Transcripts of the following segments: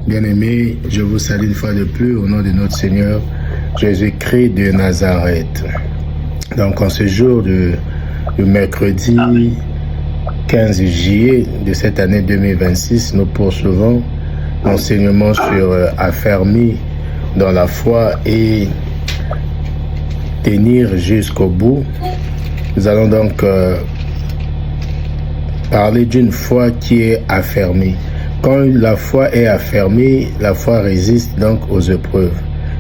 Bien-aimés, je vous salue une fois de plus au nom de notre Seigneur Jésus-Christ de Nazareth. Donc, en ce jour de mercredi 15 juillet de cette année 2026, nous poursuivons l'enseignement sur affermi dans la foi et tenir jusqu'au bout. Nous allons donc parler d'une foi qui est affermie. Quand la foi est affermie, la foi résiste donc aux épreuves.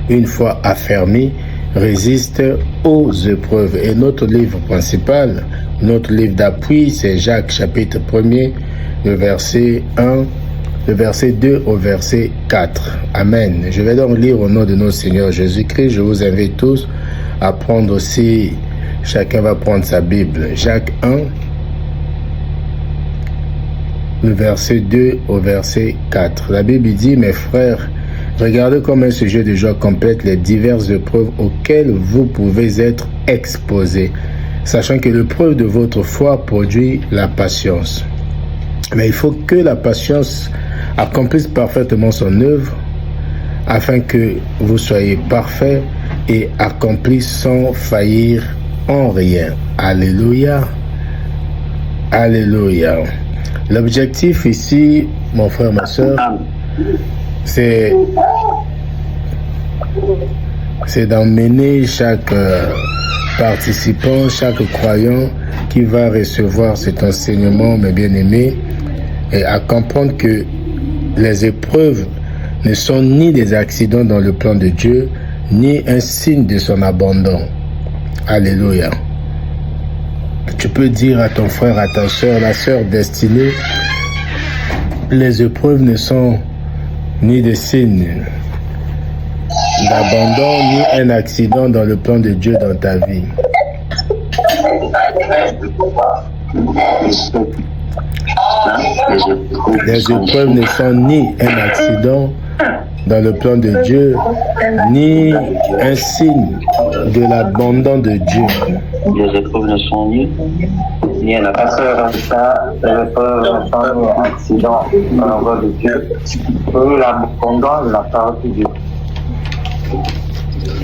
Une foi affermie résiste aux épreuves. Et notre livre principal, notre livre d'appui, c'est Jacques chapitre 1er, le verset 1, le verset 2 au verset 4. Amen. Je vais donc lire au nom de notre Seigneur Jésus-Christ. Je vous invite tous à prendre aussi, chacun va prendre sa Bible. Jacques 1, le verset 2 au verset 4. La Bible dit, mes frères, regardez comme un sujet de joie complète les diverses épreuves auxquelles vous pouvez être exposés, sachant que l'épreuve de votre foi produit la patience. Mais il faut que la patience accomplisse parfaitement son œuvre, afin que vous soyez parfaits et accomplis sans faillir en rien. Alléluia. Alléluia. L'objectif ici, mon frère, ma soeur, c'est d'emmener chaque participant, chaque croyant qui va recevoir cet enseignement, mes bien-aimés, et à comprendre que les épreuves ne sont ni des accidents dans le plan de Dieu, ni un signe de son abandon. Alléluia. Tu peux dire à ton frère, à ta soeur, la soeur destinée, les épreuves ne sont ni des signes d'abandon, ni un accident dans le plan de Dieu dans ta vie. Les épreuves ne sont ni un accident dans le plan de Dieu, ni un signe de l'abandon de Dieu. Les épreuves ne sont ni un accident. Les épreuves ne sont ni un accident dans la voie de Dieu, ni l'abandon de la parole de Dieu.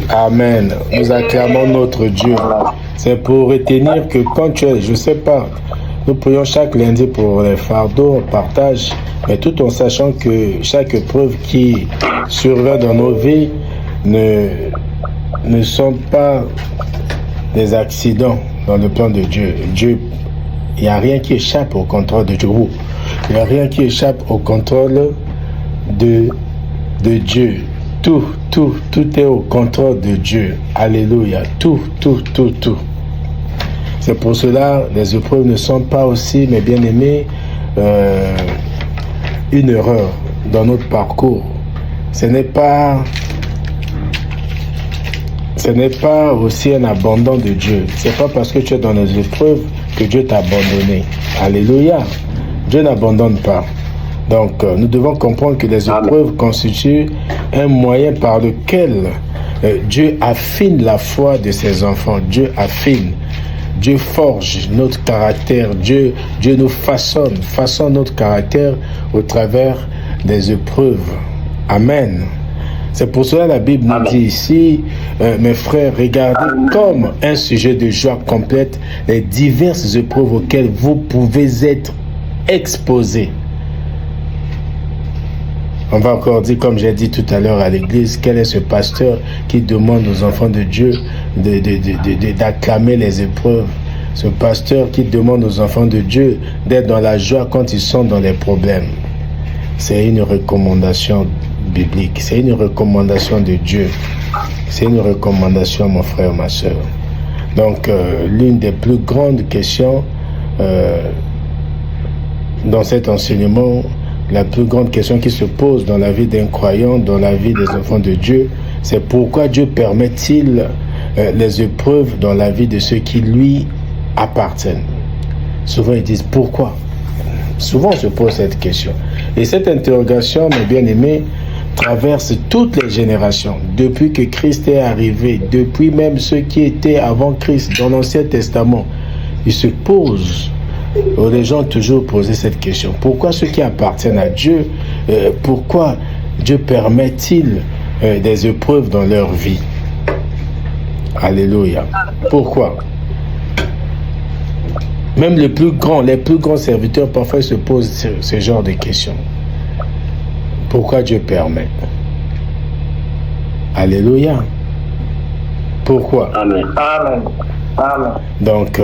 Amen. Nous acclamons notre Dieu. C'est pour retenir que quand tu es, je ne sais pas, nous prions chaque lundi pour les fardeaux, on partage, mais tout en sachant que chaque épreuve qui survient dans nos vies ne sont pas des accidents dans le plan de Dieu. Dieu, il n'y a rien qui échappe au contrôle de Dieu. Il n'y a rien qui échappe au contrôle de Dieu. Tout est au contrôle de Dieu. Alléluia. Tout. C'est pour cela les épreuves ne sont pas aussi, mes bien-aimés, une erreur dans notre parcours. Ce n'est pas aussi un abandon de Dieu. C'est pas parce que tu es dans les épreuves que Dieu t'a abandonné. Alléluia. Dieu n'abandonne pas. Donc, nous devons comprendre que les épreuves constituent un moyen par lequel Dieu affine la foi de ses enfants. Dieu affine. Dieu forge notre caractère. Dieu nous façonne notre caractère au travers des épreuves. Amen. C'est pour cela que la Bible nous dit ici, mes frères, regardez comme un sujet de joie complète les diverses épreuves auxquelles vous pouvez être exposés. On va encore dire, comme j'ai dit tout à l'heure à l'église, quel est ce pasteur qui demande aux enfants de Dieu d'acclamer les épreuves. Ce pasteur qui demande aux enfants de Dieu d'être dans la joie quand ils sont dans les problèmes. C'est une recommandation biblique, c'est une recommandation de Dieu. C'est une recommandation, mon frère, ma soeur. Donc, l'une des plus grandes questions dans cet enseignement, la plus grande question qui se pose dans la vie d'un croyant, dans la vie des enfants de Dieu, c'est pourquoi Dieu permet-il les épreuves dans la vie de ceux qui lui appartiennent. Souvent ils disent pourquoi. Souvent on se pose cette question. Et cette interrogation, mes bien-aimés, traverse toutes les générations. Depuis que Christ est arrivé, depuis même ceux qui étaient avant Christ dans l'Ancien Testament, ils se posent. Les gens ont toujours posé cette question. Pourquoi ceux qui appartiennent à Dieu, pourquoi Dieu permet-il des épreuves dans leur vie? Alléluia. Pourquoi? Même les plus grands serviteurs parfois se posent ce genre de questions. Pourquoi Dieu permet? Alléluia. Pourquoi? Amen. Amen. Amen. Donc,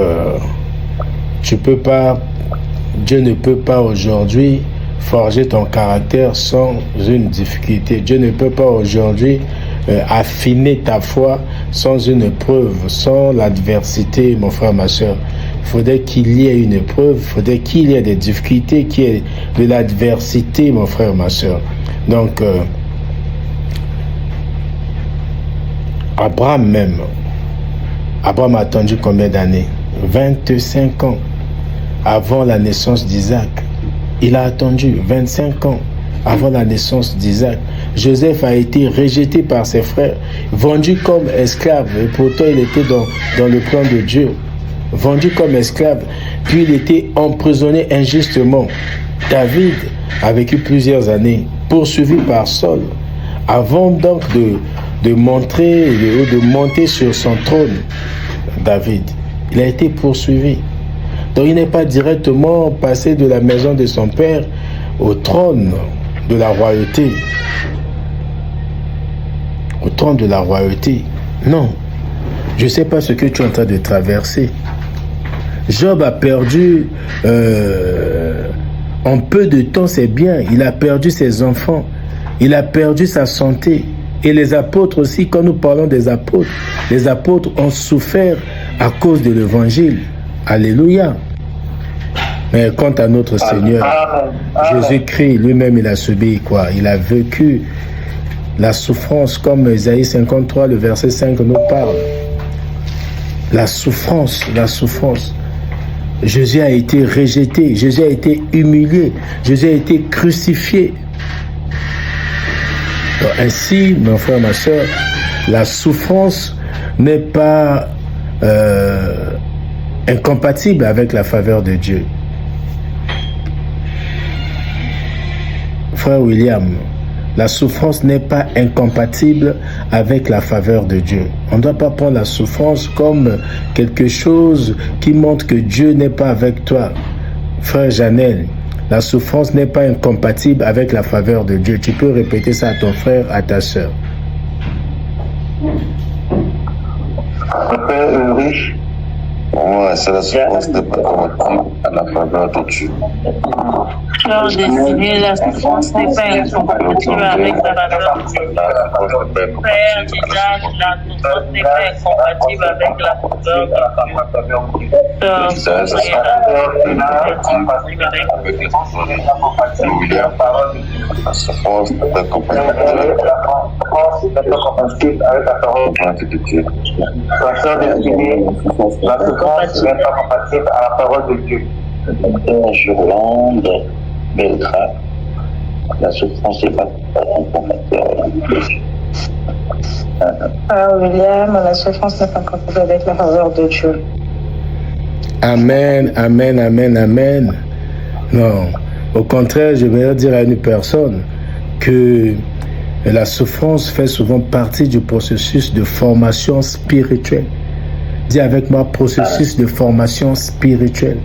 Dieu ne peut pas aujourd'hui forger ton caractère sans une difficulté. Dieu ne peut pas aujourd'hui affiner ta foi sans une épreuve, sans l'adversité, mon frère, ma soeur. Il faudrait qu'il y ait une épreuve, il faudrait qu'il y ait des difficultés, qu'il y ait de l'adversité, mon frère, ma soeur. Donc, Abraham a attendu combien d'années? 25 ans avant la naissance d'Isaac. Il a attendu 25 ans avant la naissance d'Isaac. Joseph a été rejeté par ses frères, vendu comme esclave, et pourtant il était dans le plan de Dieu. Vendu comme esclave, puis il était emprisonné injustement. David a vécu plusieurs années, poursuivi par Saul, avant donc de monter sur son trône. David, il a été poursuivi. Donc il n'est pas directement passé de la maison de son père au trône de la royauté. Au trône de la royauté. Non. Je ne sais pas ce que tu es en train de traverser. Job a perdu en peu de temps, c'est bien. Il a perdu ses enfants. Il a perdu sa santé. Et les apôtres aussi, quand nous parlons des apôtres, les apôtres ont souffert à cause de l'évangile. Alléluia. Mais quant à notre Seigneur, Jésus-Christ lui-même, il a subi quoi? Il a vécu la souffrance, comme Isaïe 53, le verset 5 nous parle. La souffrance, la souffrance. Jésus a été rejeté, Jésus a été humilié, Jésus a été crucifié. Donc, ainsi, mon frère, ma soeur, la souffrance n'est pas incompatible avec la faveur de Dieu. Frère William, la souffrance n'est pas incompatible avec la faveur de Dieu. On ne doit pas prendre la souffrance comme quelque chose qui montre que Dieu n'est pas avec toi. Frère Janel, la souffrance n'est pas incompatible avec la faveur de Dieu. Tu peux répéter ça à ton frère, à ta soeur. Frère riche. Ouais, c'est la souffrance n'est pas compatible à la faveur de Dieu. Frère Destiné, la souffrance n'est pas incompatible avec la faveur de Dieu. Frère Isaac, la souffrance n'est pas incompatible avec la faveur de Dieu. La souffrance n'est pas compatible avec la faveur de Dieu. La sœur Destinée, la souffrance n'est pas compatible à la parole de Dieu. Jurlande, Beltrame, la souffrance n'est pas compatible. William, la souffrance n'est pas compatible avec la faveur de Dieu. Amen, amen, amen, amen. Non, au contraire, je vais dire à une personne que la souffrance fait souvent partie du processus de formation spirituelle. Dis avec moi, processus de formation spirituelle.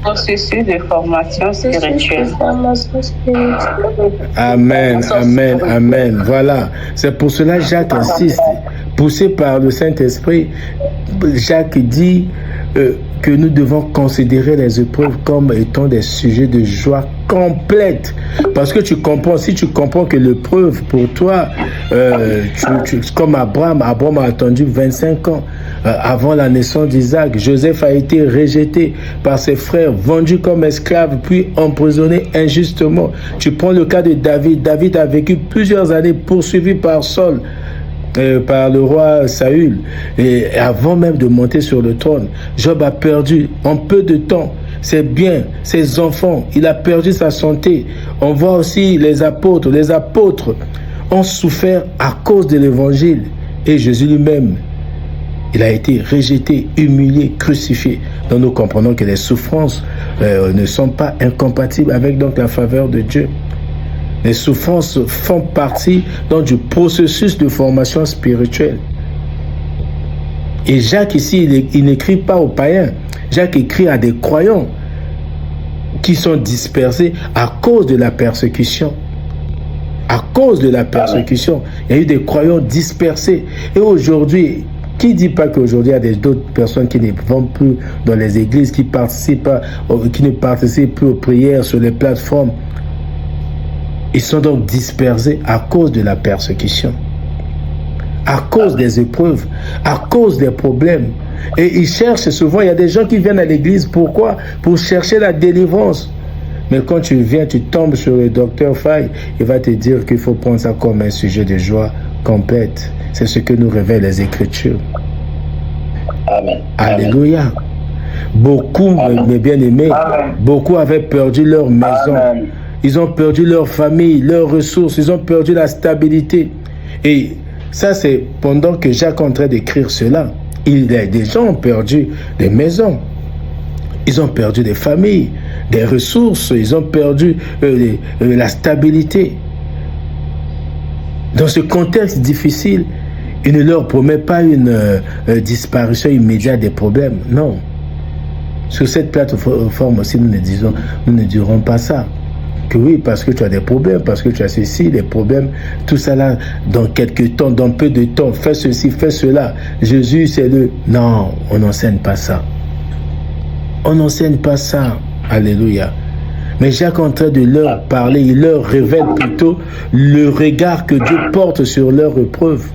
Processus de formation spirituelle. Amen, amen, amen. Voilà. C'est pour cela que Jacques insiste. Poussé par le Saint-Esprit, Jacques dit que nous devons considérer les épreuves comme étant des sujets de joie complète. Parce que tu comprends, si tu comprends que l'épreuve pour toi, comme Abraham a attendu 25 ans avant la naissance d'Isaac. Joseph a été rejeté par ses frères, vendu comme esclave, puis emprisonné injustement. Tu prends le cas de David. David a vécu plusieurs années poursuivi par Saul, par le roi Saül, et avant même de monter sur le trône. Job a perdu en peu de temps ses biens, ses enfants, il a perdu sa santé. On voit aussi les apôtres ont souffert à cause de l'évangile, et Jésus lui-même Il a été rejeté, humilié, crucifié. Donc nous comprenons que les souffrances ne sont pas incompatibles avec donc la faveur de Dieu. Les souffrances font partie donc du processus de formation spirituelle. Et Jacques ici, il n'écrit pas aux païens. Jacques écrit à des croyants qui sont dispersés à cause de la persécution. À cause de la persécution, il y a eu des croyants dispersés. Et aujourd'hui, qui ne dit pas qu'aujourd'hui, il y a d'autres personnes qui ne vont plus dans les églises, qui ne participent plus aux prières sur les plateformes. Ils sont donc dispersés à cause de la persécution, à cause des épreuves, à cause des problèmes. Et ils cherchent souvent, il y a des gens qui viennent à l'église, pourquoi? Pour chercher la délivrance. Mais quand tu viens, tu tombes sur le docteur Faye, il va te dire qu'il faut prendre ça comme un sujet de joie complète. C'est ce que nous révèlent les Écritures. Amen. Alléluia. Beaucoup, mes bien-aimés, beaucoup avaient perdu leur maison. Amen. Ils ont perdu leur famille, leurs ressources, ils ont perdu la stabilité. Et ça, c'est pendant que Jacques est en train d'écrire cela. Des gens ont perdu des maisons. Ils ont perdu des familles, des ressources, ils ont perdu la stabilité. Dans ce contexte difficile, il ne leur promet pas une disparition immédiate des problèmes. Non. Sur cette plateforme aussi, nous ne dirons pas ça. Que oui, parce que tu as des problèmes, parce que tu as ceci, des problèmes, tout ça là, dans quelques temps, dans peu de temps, fais ceci, fais cela. Jésus, c'est le... Non, on n'enseigne pas ça. On n'enseigne pas ça. Alléluia. Mais Jacques est en train de leur parler, il leur révèle plutôt le regard que Dieu porte sur leur épreuve.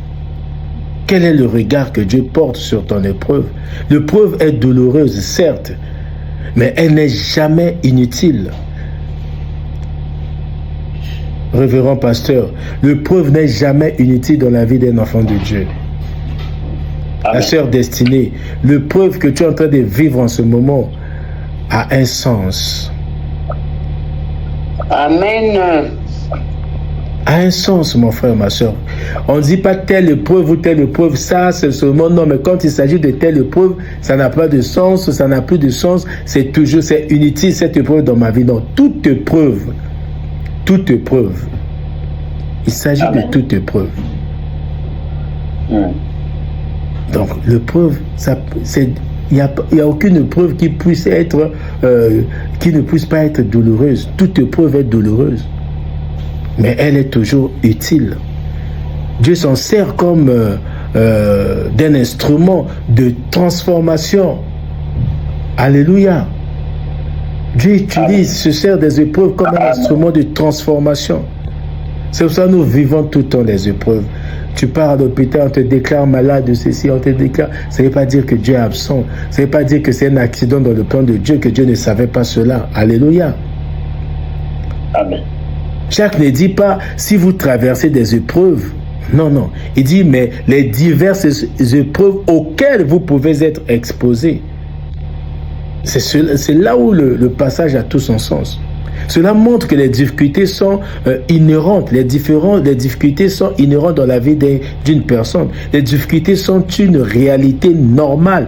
Quel est le regard que Dieu porte sur ton épreuve? L'épreuve est douloureuse, certes, mais elle n'est jamais inutile. Révérend pasteur, l'épreuve n'est jamais inutile dans la vie d'un enfant de Dieu. Amen. La sœur destinée, l'épreuve que tu es en train de vivre en ce moment a un sens. Amen. A un sens, mon frère, ma soeur. On ne dit pas telle épreuve ou telle épreuve, ça c'est seulement non, mais quand il s'agit de telle épreuve, ça n'a pas de sens, ça n'a plus de sens, c'est inutile cette épreuve dans ma vie. Non, toute épreuve, il s'agit de toute épreuve. Donc l'épreuve, il n'y a aucune épreuve qui puisse être, qui ne puisse pas être douloureuse. Toute épreuve est douloureuse, mais elle est toujours utile. Dieu s'en sert comme d'un instrument de transformation. Alléluia. Dieu se sert des épreuves comme un instrument de transformation. C'est pour ça que nous vivons tout le temps les épreuves. Tu pars à l'hôpital, on te déclare malade de ceci, on te déclare... Ça ne veut pas dire que Dieu est absent. Ça ne veut pas dire que c'est un accident dans le plan de Dieu, que Dieu ne savait pas cela. Alléluia. Amen. Jacques ne dit pas, si vous traversez des épreuves, non, non. Il dit, mais les diverses épreuves auxquelles vous pouvez être exposés. C'est là où le passage a tout son sens. Cela montre que les difficultés sont inhérentes. Les difficultés sont inhérentes dans la vie d'une personne. Les difficultés sont une réalité normale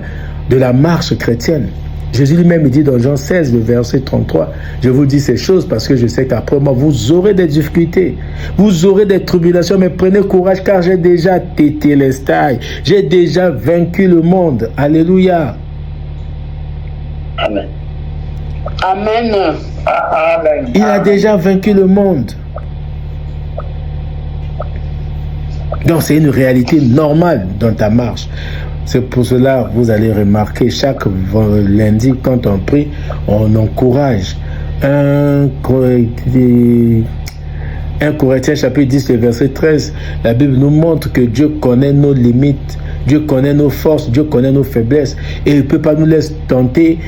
de la marche chrétienne. Jésus lui-même dit dans Jean 16, le verset 33, je vous dis ces choses parce que je sais qu'après moi, vous aurez des difficultés. Vous aurez des tribulations, mais prenez courage car j'ai déjà tétélestai. J'ai déjà vaincu le monde. Alléluia. Amen. Amen. Amen. Il a déjà vaincu le monde. Donc c'est une réalité normale dans ta marche. C'est pour cela que vous allez remarquer chaque lundi quand on prie, on encourage. 1 Corinthiens chapitre 10, le verset 13, la Bible nous montre que Dieu connaît nos limites, Dieu connaît nos forces, Dieu connaît nos faiblesses et il ne peut pas nous laisser tenter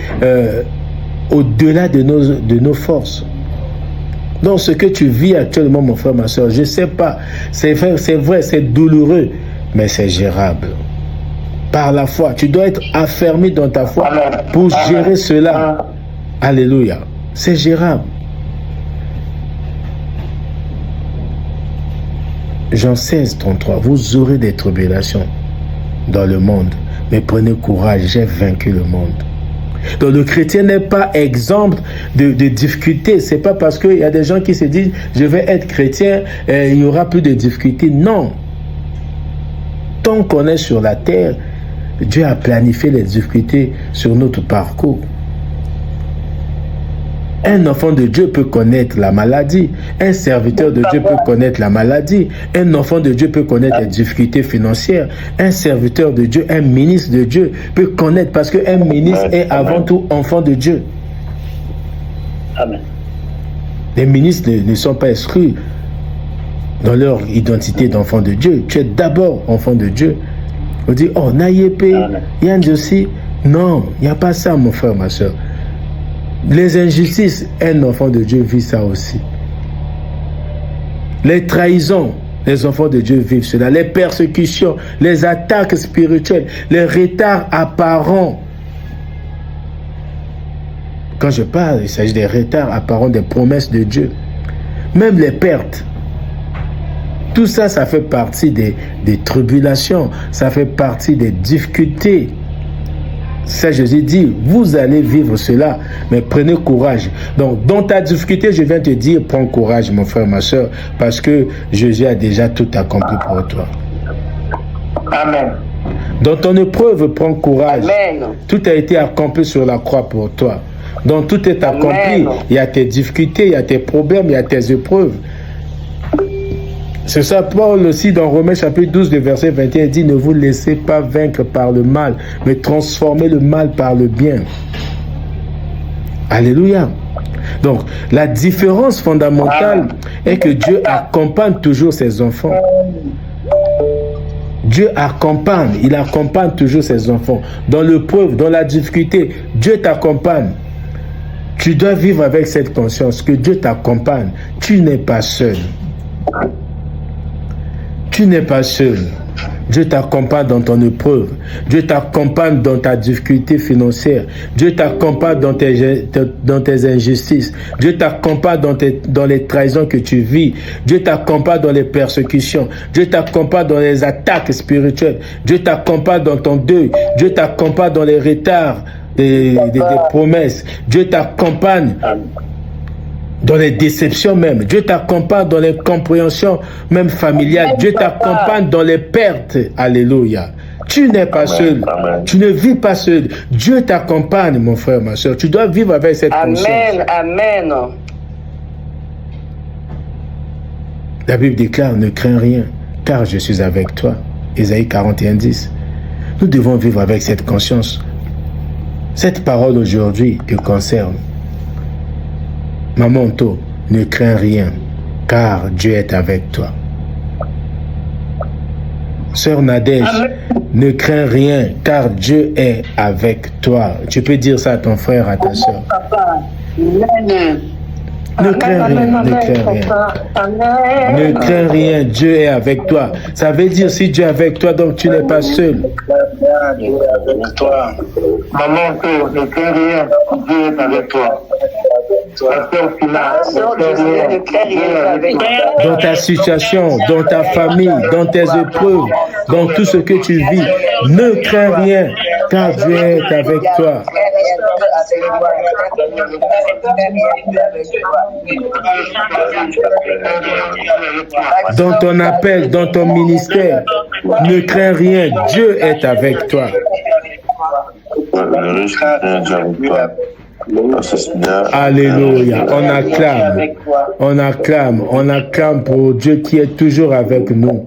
au-delà de nos forces. Donc ce que tu vis actuellement, mon frère, ma soeur, je ne sais pas, c'est vrai, c'est douloureux, mais c'est gérable. Par la foi, tu dois être affermi dans ta foi pour gérer cela. Alléluia. C'est gérable. Jean 16, 33. Vous aurez des tribulations dans le monde. Mais prenez courage, j'ai vaincu le monde. Donc le chrétien n'est pas exempt de difficultés. C'est pas parce qu'il y a des gens qui se disent je vais être chrétien et il n'y aura plus de difficultés. Non. Tant qu'on est sur la terre, Dieu a planifié les difficultés sur notre parcours. Un enfant de Dieu peut connaître la maladie. Un serviteur de Dieu peut connaître la maladie. Un enfant de Dieu peut connaître les difficultés financières. Un serviteur de Dieu, un ministre de Dieu peut connaître, parce qu'un ministre est avant tout enfant de Dieu. Amen. Les ministres ne sont pas exclus dans leur identité d'enfant de Dieu. Tu es d'abord enfant de Dieu. On dit, oh, Nayépé, Yann aussi. Non, il n'y a pas ça, mon frère, ma soeur. Les injustices, un enfant de Dieu vit ça aussi. Les trahisons, les enfants de Dieu vivent cela. Les persécutions, les attaques spirituelles, les retards apparents. Quand je parle, il s'agit des retards apparents des promesses de Dieu. Même les pertes. Tout ça, ça fait partie des tribulations. Ça fait partie des difficultés. Ça, Jésus dit, vous allez vivre cela, mais prenez courage. Donc, dans ta difficulté, je viens te dire, prends courage, mon frère, ma soeur, parce que Jésus a déjà tout accompli pour toi. Amen. Dans ton épreuve, prends courage. Amen. Tout a été accompli sur la croix pour toi. Donc, tout est accompli. Amen. Il y a tes difficultés, il y a tes problèmes, il y a tes épreuves. C'est ça, Paul aussi, dans Romains chapitre 12, le verset 21, dit, ne vous laissez pas vaincre par le mal, mais transformez le mal par le bien. Alléluia. Donc, la différence fondamentale est que Dieu accompagne toujours ses enfants. Dieu accompagne, il accompagne toujours ses enfants. Dans l'épreuve, dans la difficulté, Dieu t'accompagne. Tu dois vivre avec cette conscience que Dieu t'accompagne. Tu n'es pas seul. Tu n'es pas seul. Dieu t'accompagne dans ton épreuve. Dieu t'accompagne dans ta difficulté financière. Dieu t'accompagne dans tes injustices. Dieu t'accompagne dans les trahisons que tu vis. Dieu t'accompagne dans les persécutions. Dieu t'accompagne dans les attaques spirituelles. Dieu t'accompagne dans ton deuil. Dieu t'accompagne dans les retards des promesses. Dieu t'accompagne dans les déceptions même. Dieu t'accompagne dans les compréhensions même familiales. Dieu t'accompagne dans les pertes. Alléluia. Tu n'es pas seul. Tu ne vis pas seul. Dieu t'accompagne, mon frère, ma soeur. Tu dois vivre avec cette conscience. Amen. La Bible déclare, ne crains rien, car je suis avec toi. Ésaïe 41:10. Nous devons vivre avec cette conscience. Cette parole aujourd'hui te concerne. Maman To, ne crains rien, car Dieu est avec toi. Sœur Nadège, ne crains rien, car Dieu est avec toi. Tu peux dire ça à ton frère, à ta sœur. Ne crains rien, ne crains rien. Ne crains rien, Dieu est avec toi. Ça veut dire si Dieu est avec toi, donc tu n'es pas seul. Maman, ne crains rien, Dieu est avec toi. Dans ta situation, dans ta famille, dans tes épreuves, dans tout ce que tu vis, ne crains rien, car Dieu est avec toi. Dans ton appel, dans ton ministère, ne crains rien, Dieu est avec toi. Alléluia. On acclame pour Dieu qui est toujours avec nous.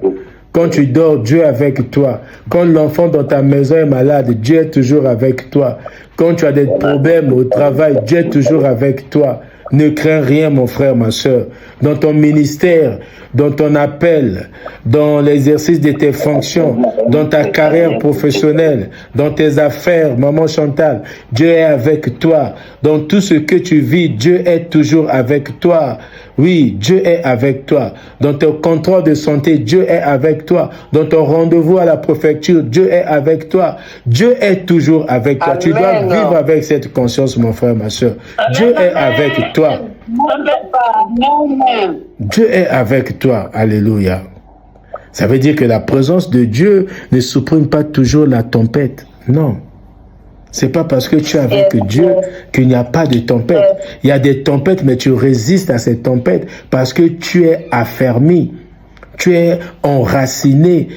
Quand tu dors, Dieu est avec toi. Quand l'enfant dans ta maison est malade, Dieu est toujours avec toi. Quand tu as des problèmes au travail, Dieu est toujours avec toi. Ne crains rien, mon frère, ma soeur. Dans ton ministère, dans ton appel, dans l'exercice de tes fonctions, dans ta carrière professionnelle, dans tes affaires, maman Chantal, Dieu est avec toi. Dans tout ce que tu vis, Dieu est toujours avec toi. Oui, Dieu est avec toi. Dans ton contrôle de santé, Dieu est avec toi. Dans ton rendez-vous à la préfecture, Dieu est avec toi. Dieu est toujours avec toi. Amen. Tu dois vivre avec cette conscience, mon frère, ma soeur. Dieu est avec toi. Dieu est avec toi. Alléluia. Ça veut dire que la présence de Dieu ne supprime pas toujours la tempête. Non. C'est pas parce que tu es avec Dieu qu'il n'y a pas de tempête. Il y a des tempêtes, mais tu résistes à ces tempêtes parce que tu es affermi, tu es enraciné,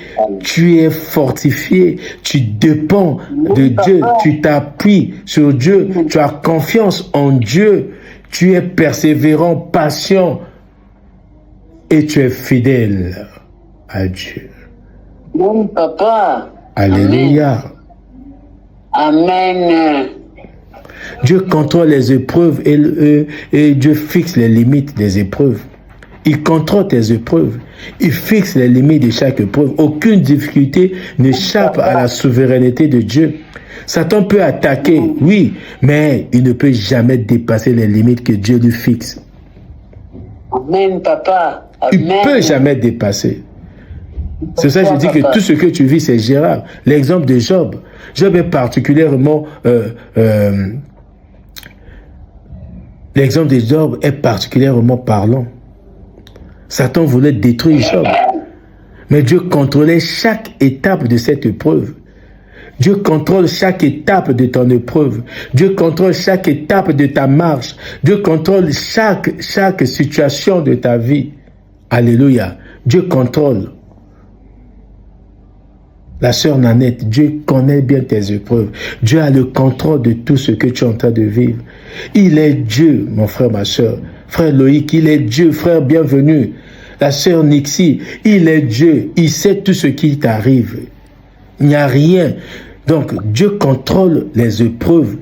tu es fortifié, tu dépends de Dieu, tu t'appuies sur Dieu, tu as confiance en Dieu, tu es persévérant, patient et tu es fidèle à Dieu. Mon papa. Alléluia. Amen. Dieu contrôle les épreuves et Dieu fixe les limites des épreuves. Il contrôle tes épreuves. Il fixe les limites de chaque épreuve. Aucune difficulté n'échappe à la souveraineté de Dieu. Satan peut attaquer, oui, mais il ne peut jamais dépasser les limites que Dieu lui fixe. Amen, papa. Amen. Il ne peut jamais dépasser. C'est ça que je dis que tout ce que tu vis, c'est gérable. L'exemple de Job. Job est particulièrement... l'exemple de Job est particulièrement parlant. Satan voulait détruire Job. Mais Dieu contrôlait chaque étape de cette épreuve. Dieu contrôle chaque étape de ton épreuve. Dieu contrôle chaque étape de ta marche. Dieu contrôle chaque situation de ta vie. Alléluia. Dieu contrôle. La sœur Nanette, Dieu connaît bien tes épreuves. Dieu a le contrôle de tout ce que tu es en train de vivre. Il est Dieu, mon frère, ma sœur. Frère Loïc, il est Dieu, frère, bienvenue. La sœur Nixie, il est Dieu. Il sait tout ce qui t'arrive. Il n'y a rien. Donc, Dieu contrôle les épreuves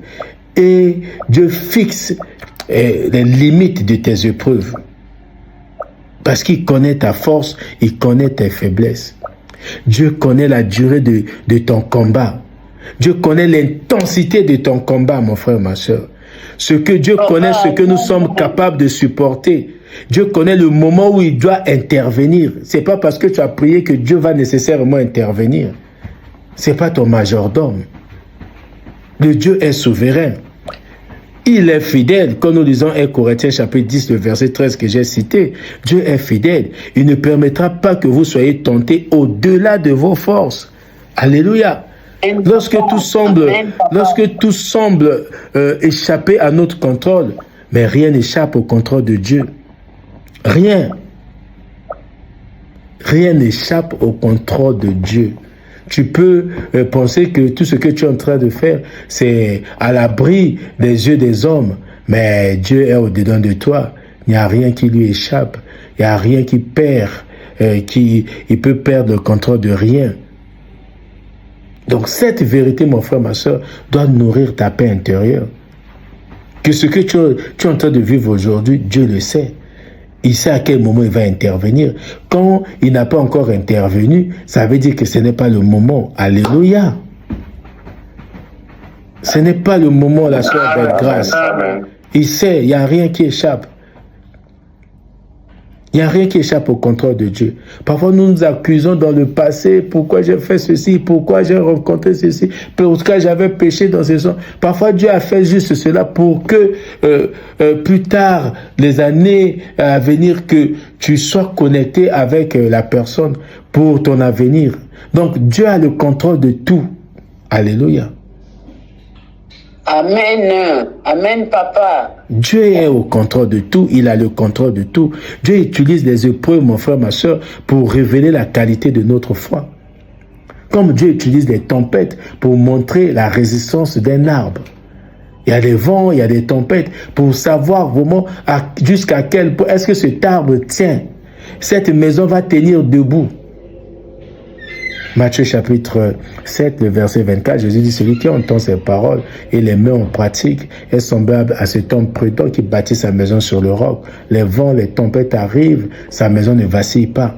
et Dieu fixe les limites de tes épreuves. Parce qu'il connaît ta force, il connaît tes faiblesses. Dieu connaît la durée de ton combat. Dieu connaît l'intensité de ton combat, mon frère, ma soeur. Ce que Dieu connaît, ce que nous sommes capables de supporter. Dieu connaît le moment où il doit intervenir. Ce n'est pas parce que tu as prié que Dieu va nécessairement intervenir. Ce n'est pas ton majordome. Le Dieu est souverain. Il est fidèle, comme nous lisons 1 Corinthiens chapitre 10, le verset 13 que j'ai cité. Dieu est fidèle. Il ne permettra pas que vous soyez tentés au-delà de vos forces. Alléluia. Lorsque tout semble échapper à notre contrôle, mais rien n'échappe au contrôle de Dieu. Rien. Rien n'échappe au contrôle de Dieu. Tu peux penser que tout ce que tu es en train de faire, c'est à l'abri des yeux des hommes. Mais Dieu est au-dedans de toi. Il n'y a rien qui lui échappe. Il n'y a rien qui perd, il peut perdre le contrôle de rien. Donc cette vérité, mon frère, ma soeur, doit nourrir ta paix intérieure. Que ce que tu es en train de vivre aujourd'hui, Dieu le sait. Il sait à quel moment il va intervenir. Quand il n'a pas encore intervenu, ça veut dire que ce n'est pas le moment. Alléluia. Ce n'est pas le moment, la soeur belle grâce. Il sait, il n'y a rien qui échappe. Il n'y a rien qui échappe au contrôle de Dieu. Parfois, nous nous accusons dans le passé. Pourquoi j'ai fait ceci? Pourquoi j'ai rencontré ceci? Pourquoi j'avais péché dans ce sens? Parfois, Dieu a fait juste cela pour que plus tard, les années à venir, que tu sois connecté avec la personne pour ton avenir. Donc, Dieu a le contrôle de tout. Alléluia. Amen. Amen, papa. Dieu est au contrôle de tout, il a le contrôle de tout. Dieu utilise les épreuves, mon frère, ma soeur, pour révéler la qualité de notre foi. Comme Dieu utilise les tempêtes pour montrer la résistance d'un arbre. Il y a des vents, il y a des tempêtes, pour savoir vraiment jusqu'à quel point est-ce que cet arbre tient. Cette maison va tenir debout. Matthieu chapitre 7, le verset 24, Jésus dit, celui qui entend ces paroles et les met en pratique est semblable à cet homme prudent qui bâtit sa maison sur le roc. Les vents, les tempêtes arrivent, sa maison ne vacille pas.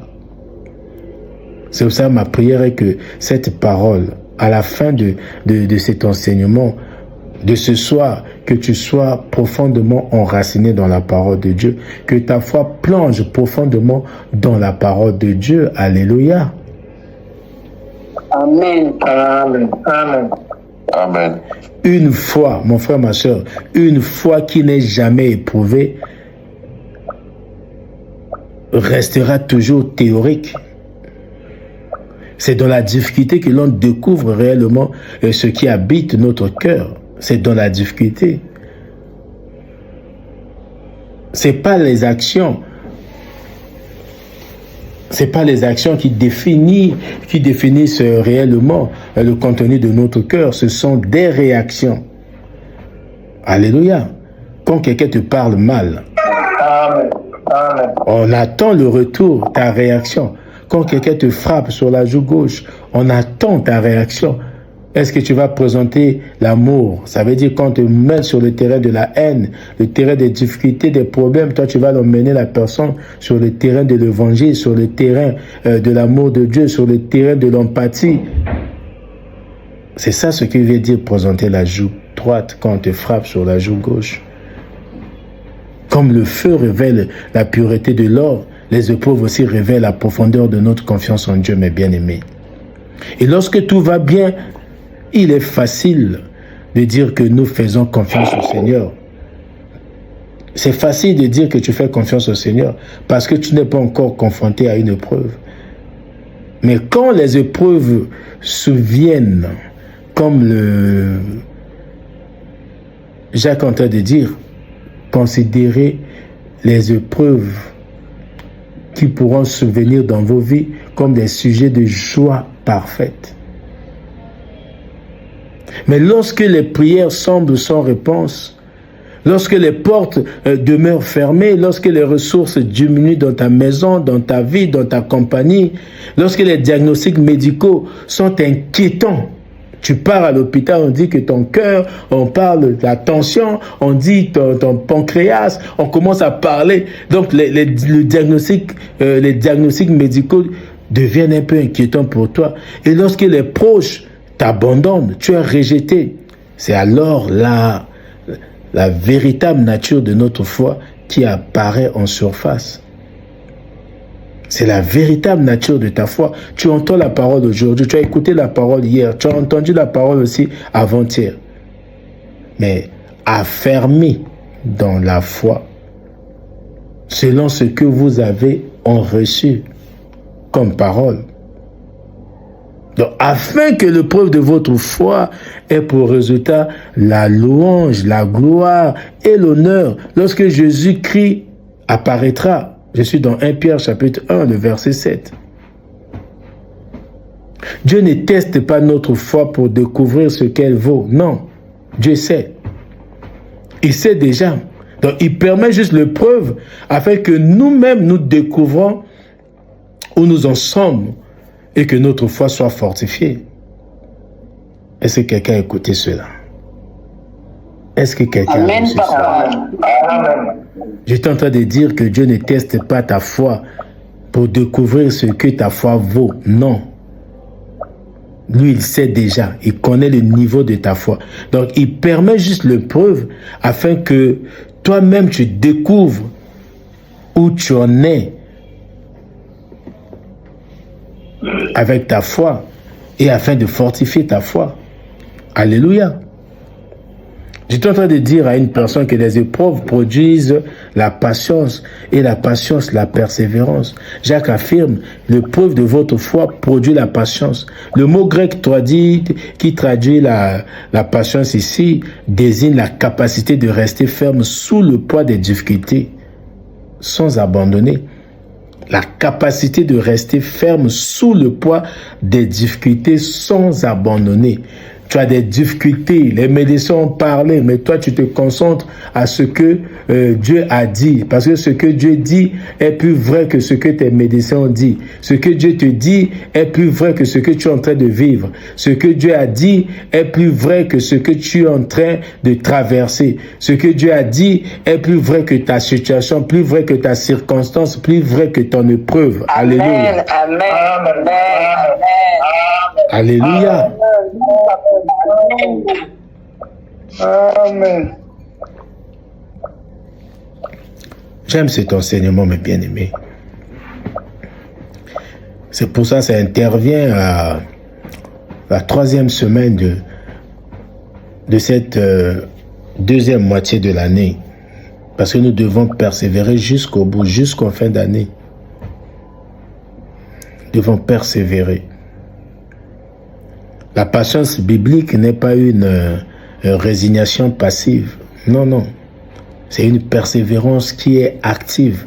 C'est pour ça ma prière est que cette parole, à la fin de cet enseignement, de ce soir, que tu sois profondément enraciné dans la parole de Dieu, que ta foi plonge profondément dans la parole de Dieu. Alléluia. Amen. Amen. Amen. Amen. Une foi, mon frère, ma soeur, une foi qui n'est jamais éprouvée restera toujours théorique. C'est dans la difficulté que l'on découvre réellement ce qui habite notre cœur. C'est dans la difficulté. C'est pas les actions. C'est pas les actions qui définissent réellement le contenu de notre cœur. Ce sont des réactions. Alléluia. Quand quelqu'un te parle mal, Amen. Amen. on attend le retour, ta réaction. Quand quelqu'un te frappe sur la joue gauche, on attend ta réaction. Est-ce que tu vas présenter l'amour? Ça veut dire quand on te met sur le terrain de la haine, le terrain des difficultés, des problèmes, toi tu vas l'emmener la personne sur le terrain de l'évangile, sur le terrain de l'amour de Dieu, sur le terrain de l'empathie. C'est ça ce qui veut dire présenter la joue droite quand on te frappe sur la joue gauche. Comme le feu révèle la pureté de l'or, les épreuves aussi révèlent la profondeur de notre confiance en Dieu, mes bien-aimés. Et lorsque tout va bien, il est facile de dire que nous faisons confiance au Seigneur. C'est facile de dire que tu fais confiance au Seigneur parce que tu n'es pas encore confronté à une épreuve. Mais quand les épreuves surviennent, comme Jacques est en train de dire, considérez les épreuves qui pourront survenir dans vos vies comme des sujets de joie parfaite. Mais lorsque les prières semblent sans réponse, lorsque les portes demeurent fermées, lorsque les ressources diminuent dans ta maison, dans ta vie, dans ta compagnie, lorsque les diagnostics médicaux sont inquiétants, tu pars à l'hôpital, on dit que ton cœur, on parle de la tension, on dit ton pancréas, on commence à parler. Donc les diagnostics médicaux deviennent un peu inquiétants pour toi. Et lorsque les proches t'abandonnent, tu es rejeté, c'est alors la véritable nature de notre foi qui apparaît en surface. C'est la véritable nature de ta foi. Tu entends la parole aujourd'hui, tu as écouté la parole hier, tu as entendu la parole aussi avant-hier. Mais affermi dans la foi, selon ce que vous avez reçu comme parole. Donc, afin que l'épreuve de votre foi ait pour résultat la louange, la gloire et l'honneur, lorsque Jésus-Christ apparaîtra. Je suis dans 1 Pierre chapitre 1, le verset 7. Dieu ne teste pas notre foi pour découvrir ce qu'elle vaut. Non, Dieu sait. Il sait déjà. Donc, il permet juste l'épreuve afin que nous-mêmes nous découvrons où nous en sommes et que notre foi soit fortifiée. Est-ce que quelqu'un a écouté cela? Est-ce que quelqu'un a reçu cela? Amen. J'étais en train de dire que Dieu ne teste pas ta foi pour découvrir ce que ta foi vaut. Non. Lui, il sait déjà. Il connaît le niveau de ta foi. Donc, il permet juste l'épreuve afin que toi-même, tu découvres où tu en es avec ta foi et afin de fortifier ta foi. Alléluia. J'étais en train de dire à une personne que les épreuves produisent la patience et la patience, la persévérance. Jacques affirme, l'épreuve de votre foi produit la patience. Le mot grec qui traduit la patience ici désigne la capacité de rester ferme sous le poids des difficultés sans abandonner. La capacité de rester ferme sous le poids des difficultés sans abandonner. Tu as des difficultés, les médecins ont parlé, mais toi tu te concentres à ce que Dieu a dit. Parce que ce que Dieu dit est plus vrai que ce que tes médecins ont dit. Ce que Dieu te dit est plus vrai que ce que tu es en train de vivre. Ce que Dieu a dit est plus vrai que ce que tu es en train de traverser. Ce que Dieu a dit est plus vrai que ta situation, plus vrai que ta circonstance, plus vrai que ton épreuve. Alléluia. Amen. Amen. Alléluia. Amen. J'aime cet enseignement, mes bien-aimés. C'est pour ça que ça intervient à la 3e semaine de cette deuxième moitié de l'année. Parce que nous devons persévérer jusqu'au bout, jusqu'en fin d'année. Nous devons persévérer. La patience biblique n'est pas une résignation passive. Non, non. C'est une persévérance qui est active.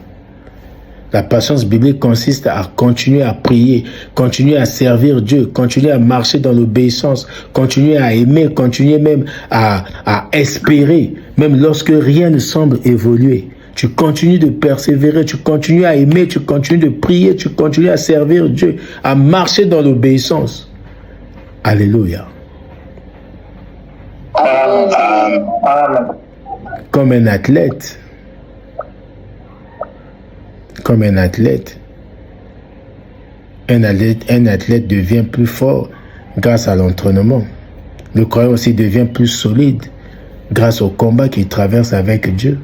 La patience biblique consiste à continuer à prier, continuer à servir Dieu, continuer à marcher dans l'obéissance, continuer à aimer, continuer même à espérer, même lorsque rien ne semble évoluer. Tu continues de persévérer, tu continues à aimer, tu continues de prier, tu continues à servir Dieu, à marcher dans l'obéissance. Alléluia. Comme un athlète. Comme un athlète. Un athlète devient plus fort grâce à l'entraînement. Le croyant aussi devient plus solide grâce au combat qu'il traverse avec Dieu.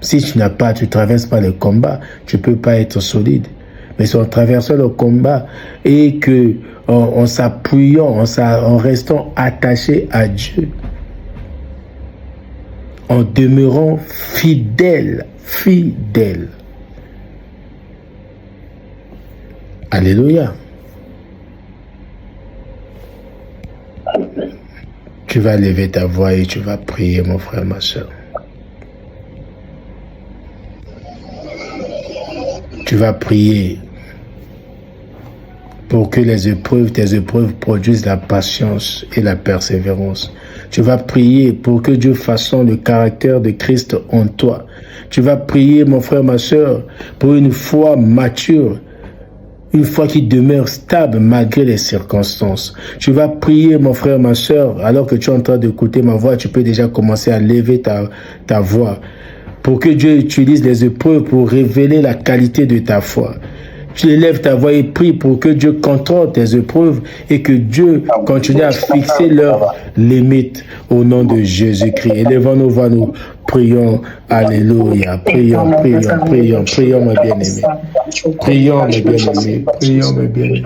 Si tu ne traverses pas le combat, tu ne peux pas être solide. Mais si on traverse le combat et que en s'appuyant, en restant attaché à Dieu, en demeurant fidèle. Alléluia. Tu vas lever ta voix et tu vas prier, mon frère, ma soeur. Tu vas prier pour que tes épreuves produisent la patience et la persévérance. Tu vas prier pour que Dieu façonne le caractère de Christ en toi. Tu vas prier, mon frère, ma soeur, pour une foi mature, une foi qui demeure stable malgré les circonstances. Tu vas prier, mon frère, ma soeur, alors que tu es en train d'écouter ma voix, tu peux déjà commencer à lever ta voix, pour que Dieu utilise les épreuves pour révéler la qualité de ta foi. Tu élèves ta voix et prie pour que Dieu contrôle tes épreuves et que Dieu continue à fixer leurs limites au nom de Jésus-Christ. Élevons nos voix, nous prions. Alléluia. Prions, mes bien-aimés. Prions, mes bien-aimés. Prions, mes bien-aimés.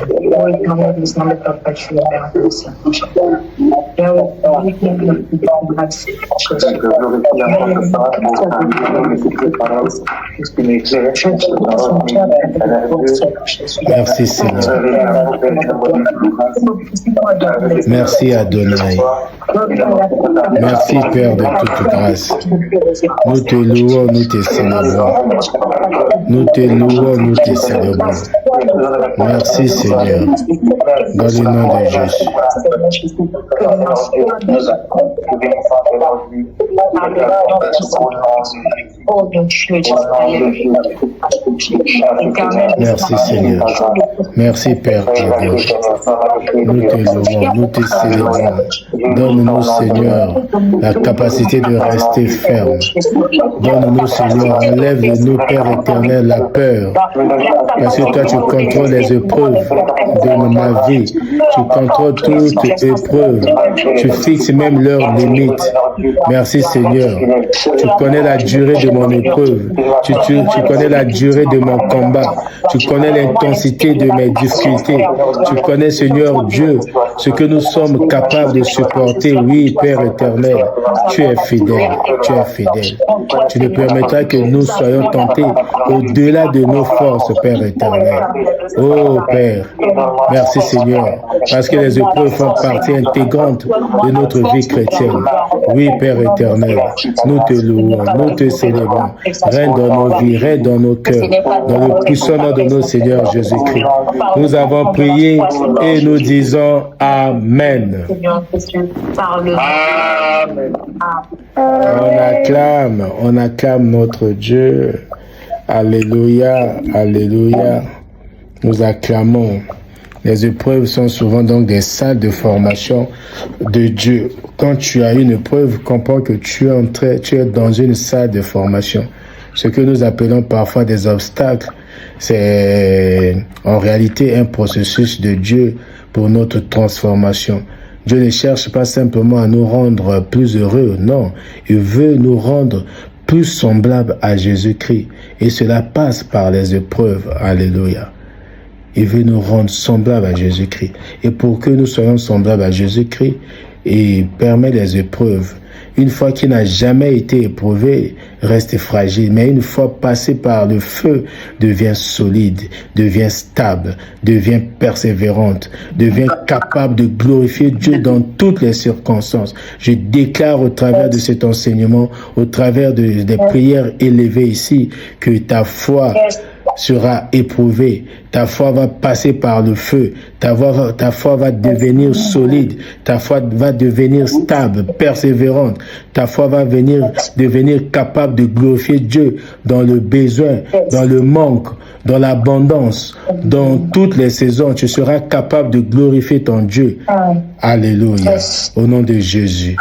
Merci Seigneur. Merci Adonai. Merci Père de toute grâce. Nous te louons, nous te célébrons. Nous te louons, nous te célébrons. Merci Seigneur. Dans le nom de Jésus. Merci Seigneur. Merci Père Dieu. Nous te louons, nous te célébrons. Donne-nous Seigneur la capacité de rester ferme. Donne-nous Seigneur, enlève de nous Père éternel la peur. Parce que toi tu contrôles les épreuves de ma vie. Tu contrôles toutes épreuves. Tu fixes même leurs limites. Merci Seigneur. Tu connais la durée de mon épreuve. Tu connais la durée de mon combat. Tu connais l'intensité de mes difficultés. Tu connais Seigneur Dieu ce que nous sommes capables de supporter. Oui Père éternel, tu es fidèle. Tu es fidèle. Tu ne permettras que nous soyons tentés au-delà de nos forces, Père éternel. Oh Père, merci Seigneur, parce que les épreuves font partie intégrante de notre vie chrétienne. Oui Père éternel, nous te louons, nous te célébrons. Règne dans nos vies, règne dans nos cœurs, dans le puissant nom de notre Seigneur Jésus-Christ. Nous avons prié et nous disons Amen. On acclame notre Dieu. Alléluia, alléluia. Nous acclamons. Les épreuves sont souvent donc des salles de formation de Dieu. Quand tu as une épreuve, comprends que tu es dans une salle de formation. Ce que nous appelons parfois des obstacles, c'est en réalité un processus de Dieu pour notre transformation. Dieu ne cherche pas simplement à nous rendre plus heureux, non. Il veut nous rendre plus semblables à Jésus-Christ. Et cela passe par les épreuves. Alléluia. Il veut nous rendre semblables à Jésus-Christ. Et pour que nous soyons semblables à Jésus-Christ, et permet les épreuves. Une foi qui n'a jamais été éprouvée reste fragile, mais une fois passée par le feu, devient solide, devient stable, devient persévérante, devient capable de glorifier Dieu dans toutes les circonstances. Je déclare au travers de cet enseignement, au travers des prières élevées ici, que ta foi sera éprouvée, ta foi va passer par le feu, ta foi va devenir solide, ta foi va devenir stable, persévérante, ta foi va devenir capable de glorifier Dieu dans le besoin, dans le manque, dans l'abondance, dans toutes les saisons. Tu seras capable de glorifier ton Dieu. Alléluia. Au nom de Jésus.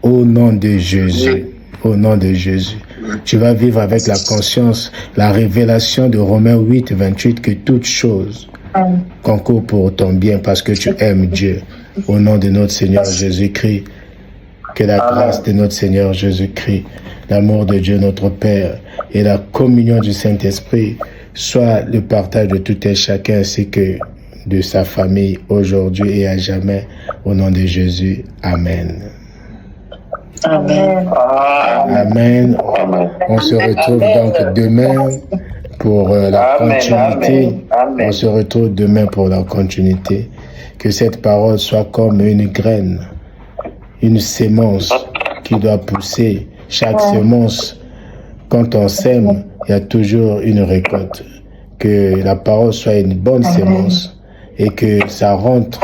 Au nom de Jésus. Au nom de Jésus. Tu vas vivre avec la conscience, la révélation de Romains 8, 28, que toute chose concourt pour ton bien parce que tu aimes Dieu. Au nom de notre Seigneur Jésus-Christ, que la grâce de notre Seigneur Jésus-Christ, l'amour de Dieu notre Père et la communion du Saint-Esprit soit le partage de tout et chacun ainsi que de sa famille aujourd'hui et à jamais. Au nom de Jésus. Amen. Amen. Amen. On se retrouve donc demain pour la continuité. On se retrouve demain pour la continuité. Que cette parole soit comme une graine, une sémence qui doit pousser. Chaque sémence, quand on sème, il y a toujours une récolte. Que la parole soit une bonne sémence et que ça rentre,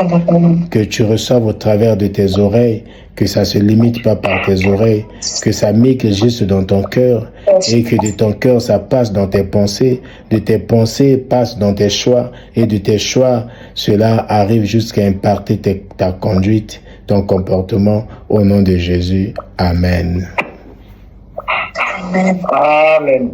que tu reçoives au travers de tes oreilles, que ça ne se limite pas par tes oreilles, que ça migre juste dans ton cœur et que de ton cœur ça passe dans tes pensées, de tes pensées passe dans tes choix et de tes choix cela arrive jusqu'à impacter ta conduite, ton comportement au nom de Jésus. Amen. Amen.